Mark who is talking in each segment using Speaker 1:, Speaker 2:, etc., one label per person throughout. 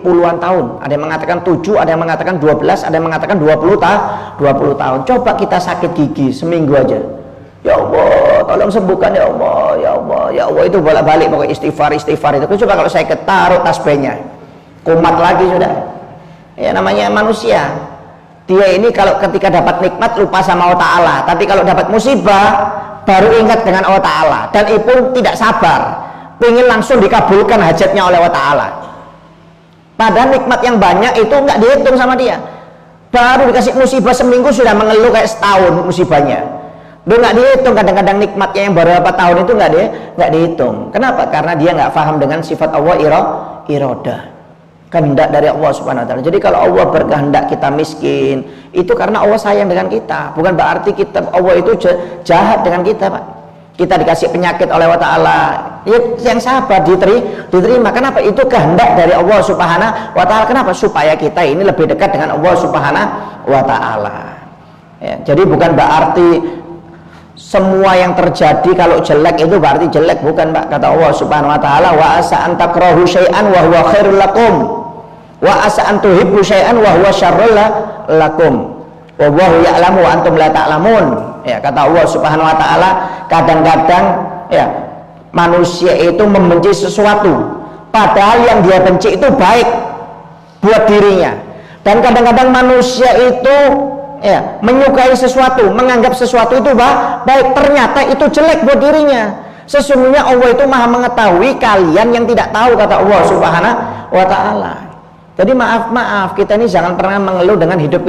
Speaker 1: puluhan tahun, ada yang mengatakan 7, ada yang mengatakan 12, ada yang mengatakan 20 tahun. Coba kita sakit gigi seminggu aja, ya Allah tolong sembuhkan ya Allah, ya Allah, ya Allah, itu bolak-balik pokoknya istighfar itu. Coba kalau saya ketaruh tasbihnya kumat lagi sudah. Ya namanya manusia, dia ini kalau ketika dapat nikmat lupa sama Allah Ta'ala, tapi kalau dapat musibah baru ingat dengan Allah Ta'ala, dan itu tidak sabar, pengen langsung dikabulkan hajatnya oleh Allah Ta'ala. Padahal nikmat yang banyak itu nggak dihitung sama dia, baru dikasih musibah seminggu sudah mengeluh kayak setahun musibahnya. Dia nggak dihitung, kadang-kadang nikmatnya yang baru berapa tahun itu nggak dihitung. Kenapa? Karena dia nggak paham dengan sifat Allah irodah, kehendak dari Allah Subhanahu wa Ta'ala. Jadi kalau Allah berkehendak kita miskin, itu karena Allah sayang dengan kita, bukan berarti Allah itu jahat dengan kita, Pak. Kita dikasih penyakit oleh Allah Ta'ala, ya, yang sabar diterima. Kenapa? Itu kehendak dari Allah Subhanahu wa Ta'ala. Kenapa? Supaya kita ini lebih dekat dengan Allah Subhanahu wa Ta'ala. Ya, jadi bukan berarti semua yang terjadi kalau jelek itu berarti jelek, bukan, Pak. Kata Allah Subhanahu wa Ta'ala, wa asa an takrahu syai'an wa huwa khairul lakum wa asa an tuhibbu syai'an wa huwa syarrul lakum wallahu ya'lamu wa antum la ta'lamun. Ya, kata Allah Subhanahu wa Ta'ala, kadang-kadang ya manusia itu membenci sesuatu padahal yang dia benci itu baik buat dirinya, dan kadang-kadang manusia itu ya menyukai sesuatu, menganggap sesuatu itu baik, ternyata itu jelek buat dirinya. Sesungguhnya Allah itu maha mengetahui kalian yang tidak tahu, kata Allah Subhanahu wa Ta'ala. Jadi maaf kita ini jangan pernah mengeluh dengan hidup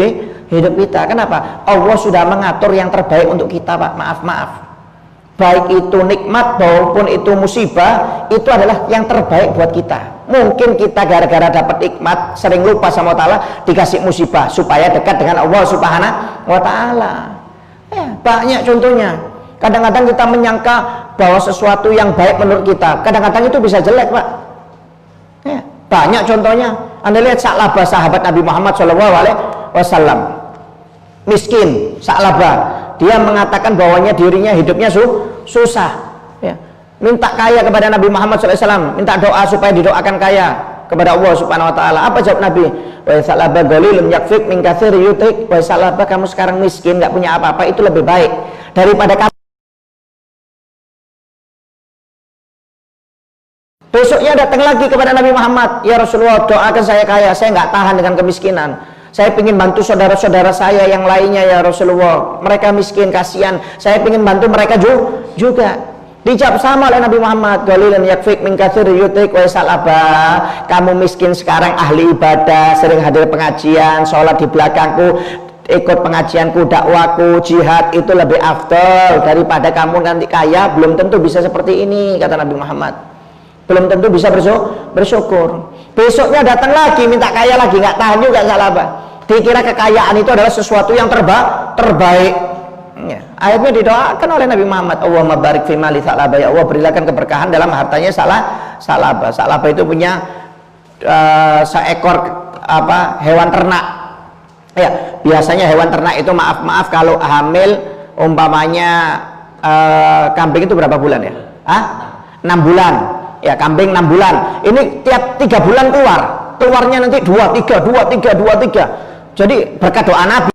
Speaker 1: kita. Kenapa? Allah sudah mengatur yang terbaik untuk kita, Pak. Maaf, baik itu nikmat maupun itu musibah, itu adalah yang terbaik buat kita. Mungkin kita gara-gara dapat nikmat sering lupa sama Allah Ta'ala, dikasih musibah supaya dekat dengan Allah Subhanahu wa Ta'ala. Ya, banyak contohnya. Kadang-kadang kita menyangka bahwa sesuatu yang baik menurut kita, kadang-kadang itu bisa jelek, Pak. Ya, banyak contohnya. Anda lihat Sa'labah, sahabat Nabi Muhammad SAW, miskin, Sa'labah. Dia mengatakan bahwanya dirinya hidupnya susah, ya. Minta kaya kepada Nabi Muhammad SAW, minta doa supaya didoakan kaya kepada Allah Subhanahu wa Ta'ala. Apa jawab Nabi? Wa Sa'labah qalilun yakfik min katsir yutik. Wa Sa'labah, kamu sekarang miskin, nggak punya apa-apa, itu lebih baik daripada kamu. Besoknya datang lagi kepada Nabi Muhammad, ya Rasulullah, doakan saya kaya, saya nggak tahan dengan kemiskinan. Saya ingin bantu saudara-saudara saya yang lainnya, ya Rasulullah, mereka miskin, kasihan, saya ingin bantu mereka juga. Dijawab sama oleh Nabi Muhammad, qalilan yakfik min katsir yutik wa Sa'labah, kamu miskin sekarang, ahli ibadah, sering hadir pengajian, sholat di belakangku, ikut pengajianku, dakwaku, jihad, itu lebih afdal daripada kamu nanti kaya, belum tentu bisa seperti ini, kata Nabi Muhammad. Belum tentu bisa bersyukur. Besoknya datang lagi minta kaya lagi, nggak tahan juga Sa'labah. Dikira kekayaan itu adalah sesuatu yang terbaik. Ya. Akhirnya didoakan oleh Nabi Muhammad, Allahumma barik fi mali Sa'labah, ya Allah berikan keberkahan dalam hartanya Sa'labah. Sa'labah itu punya seekor hewan ternak. Ya, biasanya hewan ternak itu maaf kalau hamil, umpamanya kambing itu berapa bulan ya? 6 bulan. Ya, kambing 6 bulan. Ini tiap 3 bulan keluarnya nanti 2, 3. Jadi berkat doa Nabi,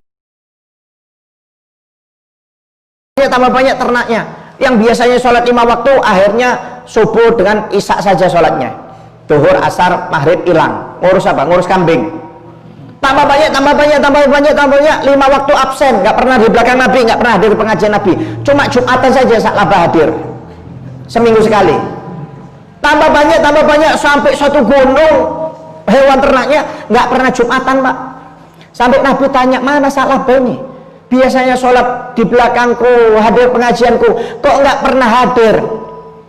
Speaker 1: tambah banyak ternaknya. Yang biasanya sholat 5 waktu, akhirnya subuh dengan isya saja sholatnya. Zuhur, asar, maghrib hilang. Ngurus apa? Ngurus kambing. Tambah banyak. 5 waktu absen, nggak pernah di belakang Nabi, nggak pernah hadir pengajian Nabi. Cuma Jumatan saja Sa'labah hadir seminggu sekali. Tambah banyak sampai satu gunung hewan ternaknya nggak pernah Jumatan, Pak. Sampai Nabi tanya, mana Sa'labah ini? Biasanya sholat di belakangku, hadir pengajianku, kok nggak pernah hadir?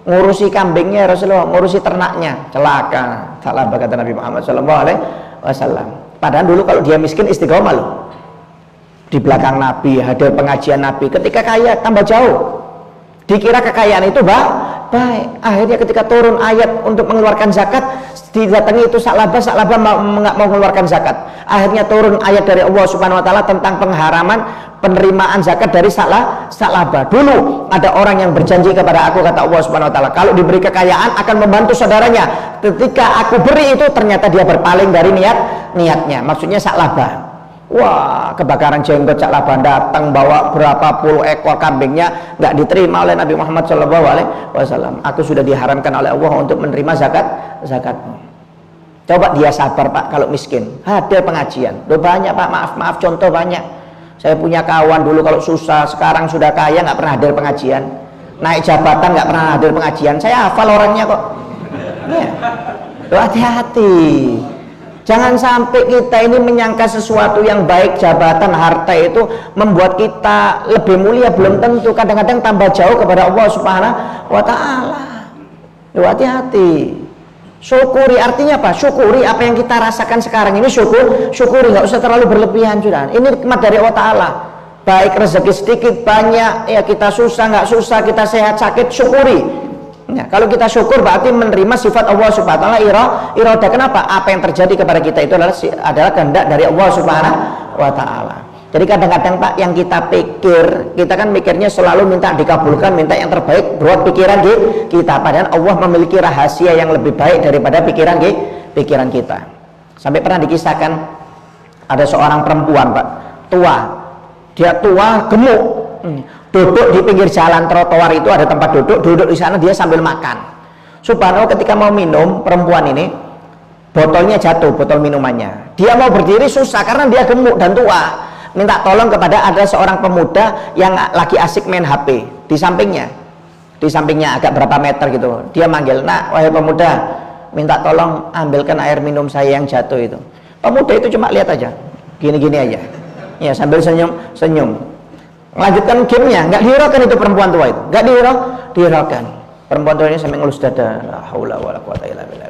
Speaker 1: Ngurusi kambingnya Rasulullah, ngurusi ternaknya. Celaka Sa'labah, kata Nabi Muhammad SAW. Padahal dulu kalau dia miskin istiqomah loh, di belakang Nabi, hadir pengajian Nabi. Ketika kaya tambah jauh, dikira kekayaan itu baik. Akhirnya ketika turun ayat untuk mengeluarkan zakat, didatangi itu Sa'labah nggak mau mengeluarkan zakat. Akhirnya turun ayat dari Allah Subhanahu wa taala tentang pengharaman penerimaan zakat dari Sa'labah. Dulu ada orang yang berjanji kepada aku, kata Allah Subhanahu wa taala, kalau diberi kekayaan akan membantu saudaranya. Ketika aku beri itu ternyata dia berpaling dari niatnya. Maksudnya Sa'labah. Wah, kebakaran jenggot Sa'labah datang bawa berapa puluh ekor kambingnya, nggak diterima oleh Nabi Muhammad SAW. Aku sudah diharamkan oleh Allah untuk menerima zakatmu. Coba dia sabar Pak kalau miskin, hadir pengajian. Loh banyak Pak, maaf contoh banyak. Saya punya kawan dulu kalau susah, sekarang sudah kaya nggak pernah hadir pengajian. Naik jabatan nggak pernah hadir pengajian. Saya hafal orangnya kok. Ya. Loh hati-hati. Jangan sampai kita ini menyangka sesuatu yang baik, jabatan, harta itu membuat kita lebih mulia. Belum tentu, kadang-kadang tambah jauh kepada Allah Subhanahu wa taala. Hati-hati. Syukuri, artinya apa? Syukuri apa yang kita rasakan sekarang ini, syukuri, nggak usah terlalu berlebihan sudah. Ini nikmat dari Allah taala. Baik rezeki sedikit banyak, ya kita susah nggak susah, kita sehat sakit, syukuri. Ya, kalau kita syukur berarti menerima sifat Allah Subhanahu wa taala iradah. Kenapa? Apa yang terjadi kepada kita itu adalah kehendak dari Allah Subhanahu wa taala. Jadi kadang-kadang Pak, yang kita pikir, kita kan mikirnya selalu minta dikabulkan, minta yang terbaik buat pikiran kita, padahal Allah memiliki rahasia yang lebih baik daripada pikiran kita. Sampai pernah dikisahkan ada seorang perempuan Pak, tua. Dia tua, gemuk. Duduk di pinggir jalan trotoar itu ada tempat duduk di sana dia sambil makan. Subhanallah, ketika mau minum perempuan ini botolnya jatuh, botol minumannya. Dia mau berdiri susah karena dia gemuk dan tua. Minta tolong kepada ada seorang pemuda yang lagi asik main HP di sampingnya agak berapa meter gitu. Dia manggil, "Nak, wahai pemuda, minta tolong ambilkan air minum saya yang jatuh itu." Pemuda itu cuma lihat aja, gini-gini aja. Ya sambil senyum. Melanjutkan gamenya, nggak dihiraukan itu perempuan tua itu, nggak dihiraukan. Perempuan tua ini sampai ngelus dada. La haula wala quwata illa billah.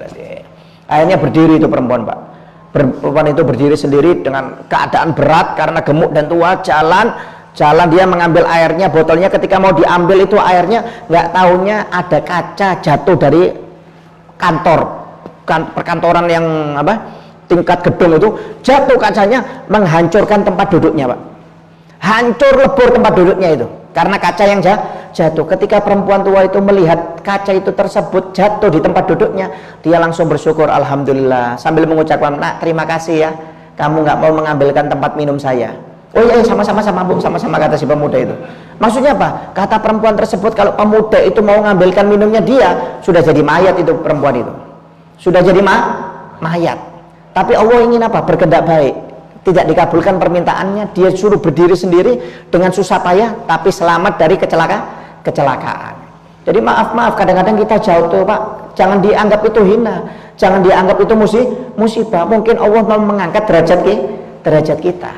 Speaker 1: Akhirnya berdiri itu perempuan Pak. Perempuan itu berdiri sendiri dengan keadaan berat karena gemuk dan tua. Jalan dia mengambil airnya, botolnya. Ketika mau diambil itu airnya, nggak tahunya ada kaca jatuh dari perkantoran yang tingkat gedung itu, jatuh kacanya menghancurkan tempat duduknya Pak. Hancur lebur tempat duduknya itu karena kaca yang jatuh. Ketika perempuan tua itu melihat kaca itu tersebut jatuh di tempat duduknya, dia langsung bersyukur, alhamdulillah, sambil mengucapkan, "Nak, terima kasih ya, kamu nggak mau mengambilkan tempat minum saya." "Oh iya, sama-sama Bu, sama-sama," kata si pemuda itu. Maksudnya apa? Kata perempuan tersebut, kalau pemuda itu mau mengambilkan minumnya, dia sudah jadi mayat. Itu perempuan itu sudah jadi mayat. Tapi Allah ingin apa? Berkehendak baik. Tidak dikabulkan permintaannya, dia suruh berdiri sendiri dengan susah payah tapi selamat dari kecelakaan. Jadi maaf kadang-kadang kita jauh tuh Pak, jangan dianggap itu hina, jangan dianggap itu musibah. Mungkin Allah mau mengangkat derajat kita,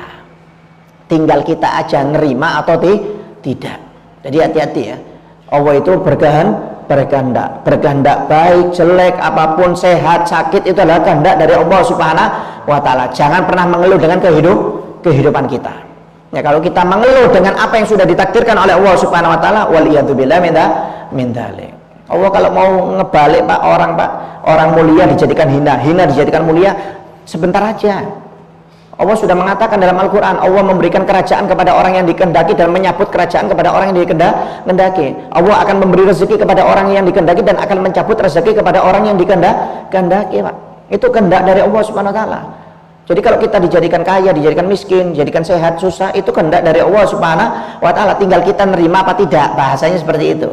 Speaker 1: tinggal kita aja nerima atau tidak. Jadi hati-hati ya, Allah itu berkehendak baik, jelek, apapun, sehat, sakit, itu adalah kehendak dari Allah Subhanahu wa taala. Jangan pernah mengeluh dengan kehidupan kita. Ya, kalau kita mengeluh dengan apa yang sudah ditakdirkan oleh Allah Subhanahu wa taala, waliyadzubillah min dzalik. Allah kalau mau ngebalik Pak, orang mulia dijadikan hina dijadikan mulia, sebentar aja. Allah sudah mengatakan dalam Al-Quran, Allah memberikan kerajaan kepada orang yang dikehendaki dan menyabut kerajaan kepada orang yang dikehendaki. Allah akan memberi rezeki kepada orang yang dikehendaki dan akan mencabut rezeki kepada orang yang dikehendaki Pak. Itu kehendak dari Allah Subhanahu wa taala. Jadi kalau kita dijadikan kaya, dijadikan miskin, dijadikan sehat, susah, itu kehendak dari Allah Subhanahu wa taala. Tinggal kita nerima apa tidak, bahasanya seperti itu.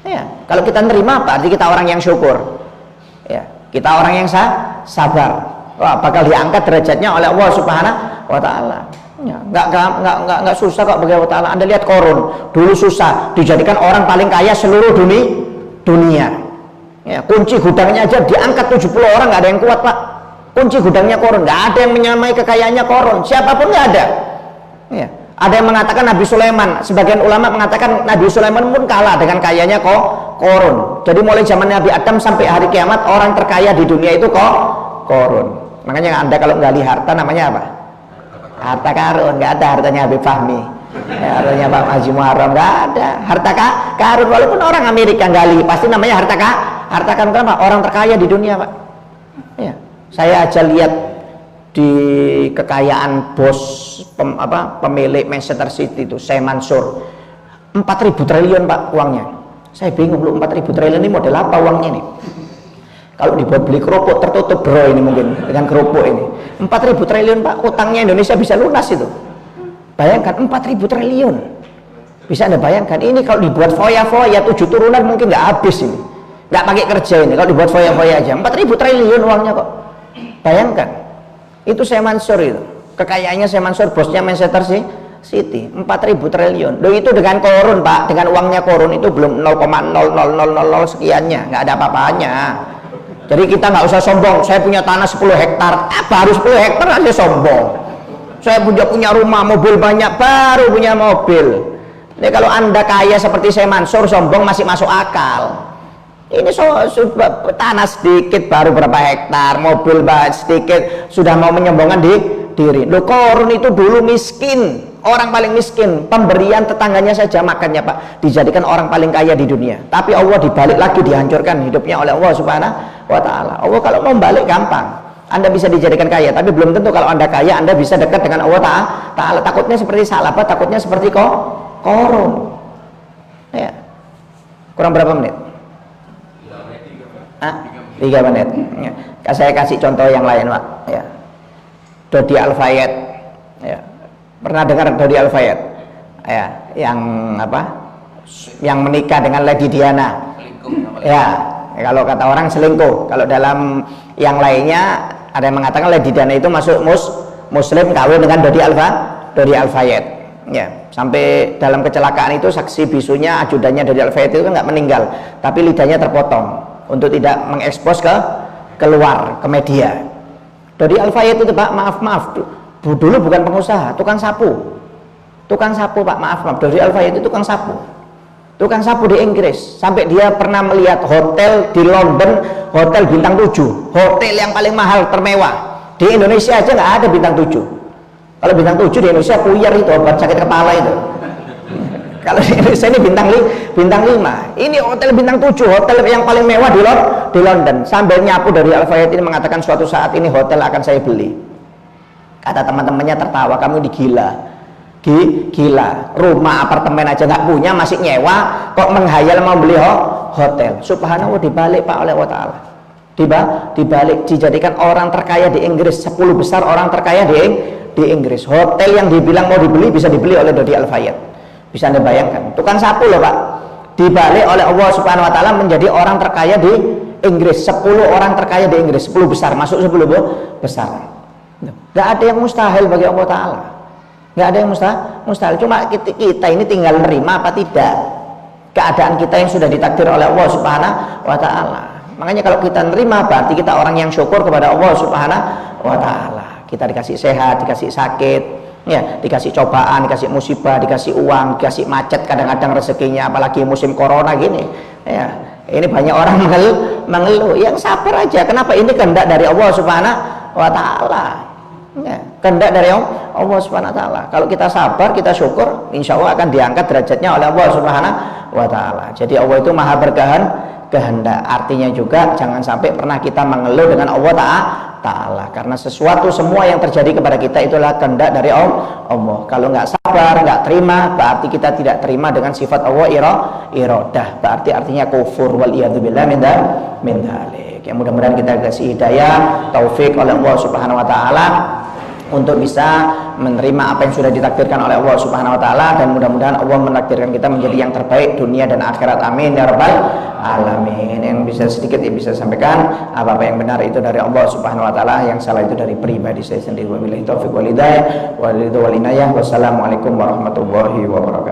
Speaker 1: Ya, kalau kita nerima berarti kita orang yang syukur. Ya, kita orang yang sabar. Wah, bakal diangkat derajatnya oleh Allah Subhanahu wa taala. Ya, enggak susah kok bagi Allah taala. Anda lihat Korun, dulu susah, dijadikan orang paling kaya seluruh dunia. Ya, kunci gudangnya aja diangkat 70 orang, nggak ada yang kuat Pak. Kunci gudangnya Korun, nggak ada yang menyamai kekayaannya Korun, siapapun nggak ada. Ya, ada yang mengatakan Nabi Sulaiman, sebagian ulama mengatakan Nabi Sulaiman pun kalah dengan kayanya Korun. Jadi mulai zaman Nabi Adam sampai hari kiamat, orang terkaya di dunia itu Korun. Makanya Anda kalau gali harta namanya apa? Harta karun. Nggak ada hartanya Habib Fahmi, ya, hartanya Pak Haji Muharram, nggak ada. Harta karun, walaupun orang Amerika gali pasti namanya harta karun. Kenapa? Orang terkaya di dunia Pak. Saya aja lihat di kekayaan bos pemilik Manchester City itu, Syekh Mansur, 4.000 triliun Pak uangnya. Saya bingung loh, 4.000 triliun ini model apa uangnya nih? Kalau dibuat beli kerupuk tertutup bro ini mungkin dengan kerupuk ini. 4.000 triliun Pak, utangnya Indonesia bisa lunas itu. Bayangkan 4.000 triliun. Bisa Anda bayangkan, ini kalau dibuat foya-foya 7 turunan mungkin nggak habis ini. Nggak pakai kerja ini, kalau dibuat foya-foya aja. 4.000 triliun uangnya kok. Bayangkan. Itu Syekh Mansur itu. Kekayaannya Syekh Mansur, bosnya Manchester City. 4.000 triliun. Loh itu dengan korun Pak, dengan uangnya korun itu belum 0,00000 sekiannya. Nggak ada apa-apanya. Jadi kita nggak usah sombong, saya punya tanah 10 hektar, baru 10 hektar aja sombong. Saya punya rumah, mobil banyak, baru punya mobil. Jadi kalau Anda kaya seperti saya Mansur, sombong masih masuk akal. Ini tanah sedikit, baru berapa hektar, mobil sedikit, sudah mau menyombongkan diri. Loh korun itu dulu miskin, orang paling miskin, pemberian tetangganya saja makannya Pak, dijadikan orang paling kaya di dunia. Tapi Allah dibalik lagi, dihancurkan hidupnya oleh Allah Subhanahu wa Ta'ala. Allah kalau mau balik gampang, Anda bisa dijadikan kaya, tapi belum tentu kalau Anda kaya Anda bisa dekat dengan Allah Ta'ala. Takutnya seperti Salabah, takutnya seperti korun. Ya. Kurang berapa menit? 3 menit. Ya. Saya kasih contoh yang lain Pak. Ya. Dodi Al-Fayed. Ya. Pernah dengar Dodi Al-Fayed? Ya, yang yang menikah dengan Lady Diana. Ya, kalau kata orang selingkuh. Kalau dalam yang lainnya ada yang mengatakan Lady Diana itu masuk muslim, kawin dengan Dodi Al-Fayed. Ya, sampai dalam kecelakaan itu saksi bisunya, ajudannya Dodi Al-Fayed itu nggak meninggal, tapi lidahnya terpotong untuk tidak mengekspos keluar ke media. Dodi Al-Fayed itu Pak, maaf, dulu bukan pengusaha, tukang sapu Pak, maaf, Dodi Al-Fayed itu tukang sapu di Inggris, sampai dia pernah melihat hotel di London, hotel bintang 7, hotel yang paling mahal termewah. Di Indonesia aja nggak ada bintang 7. Kalau bintang 7 di Indonesia puyer itu, obat sakit kepala itu. Kalau di Indonesia ini bintang 5. Ini hotel bintang 7, hotel yang paling mewah di London. Sambil nyapu Dodi Al-Fayed ini mengatakan suatu saat ini hotel akan saya beli. Kata teman-temannya tertawa, kamu gila, rumah apartemen aja nggak punya, masih nyewa, kok menghayal mau beli hotel. Subhanallah, dibalik Pak oleh Allah Ta'ala. Dibalik, dijadikan orang terkaya di Inggris, 10 besar orang terkaya di Inggris. Hotel yang dibilang mau dibeli bisa dibeli oleh Dodi Al-Fayed. Bisa Anda bayangkan, tukang sapu loh Pak, dibalik oleh Allah Subhanahu wa Ta'ala menjadi orang terkaya di Inggris. 10 orang terkaya di Inggris, 10 besar, masuk 10 besar. Gak ada yang mustahil bagi Allah Ta'ala, gak ada yang mustahil. Cuma kita ini tinggal nerima apa tidak keadaan kita yang sudah ditakdir oleh Allah Subhanahu wa Ta'ala. Makanya kalau kita nerima berarti kita orang yang syukur kepada Allah Subhanahu wa Ta'ala. Kita dikasih sehat, dikasih sakit, ya, dikasih cobaan, dikasih musibah, dikasih uang, dikasih macet kadang-kadang rezekinya, apalagi musim corona gini. Ya, ini banyak orang mengeluh. Yang sabar aja. Kenapa? Ini kehendak dari Allah Subhanahu wa Ta'ala. Ya, kehendak dari Allah Subhanahu wa Ta'ala. Kalau kita sabar, kita syukur, insya Allah akan diangkat derajatnya oleh Allah Subhanahu wa Ta'ala. Jadi Allah itu maha berkehendak. Artinya juga jangan sampai pernah kita mengeluh dengan Allah Ta'ala, karena sesuatu semua yang terjadi kepada kita itulah kehendak dari Allah. Kalau nggak sabar, nggak terima, berarti kita tidak terima dengan sifat Allah iradah, berarti artinya kufur, waliyadzubillah min dzalik. Ya, mudah-mudahan kita dikasih hidayah, taufik oleh Allah Subhanahu wa Ta'ala untuk bisa menerima apa yang sudah ditakdirkan oleh Allah Subhanahu wa Ta'ala, dan mudah-mudahan Allah menakdirkan kita menjadi yang terbaik dunia dan akhirat. Amin ya rabbal alamin. Yang bisa sedikit yang bisa sampaikan, apa-apa yang benar itu dari Allah Subhanahu wa Ta'ala, yang salah itu dari pribadi saya sendiri. Wabillahi taufiq wal hidayah wal inayah. Wassalamualaikum warahmatullahi wabarakatuh.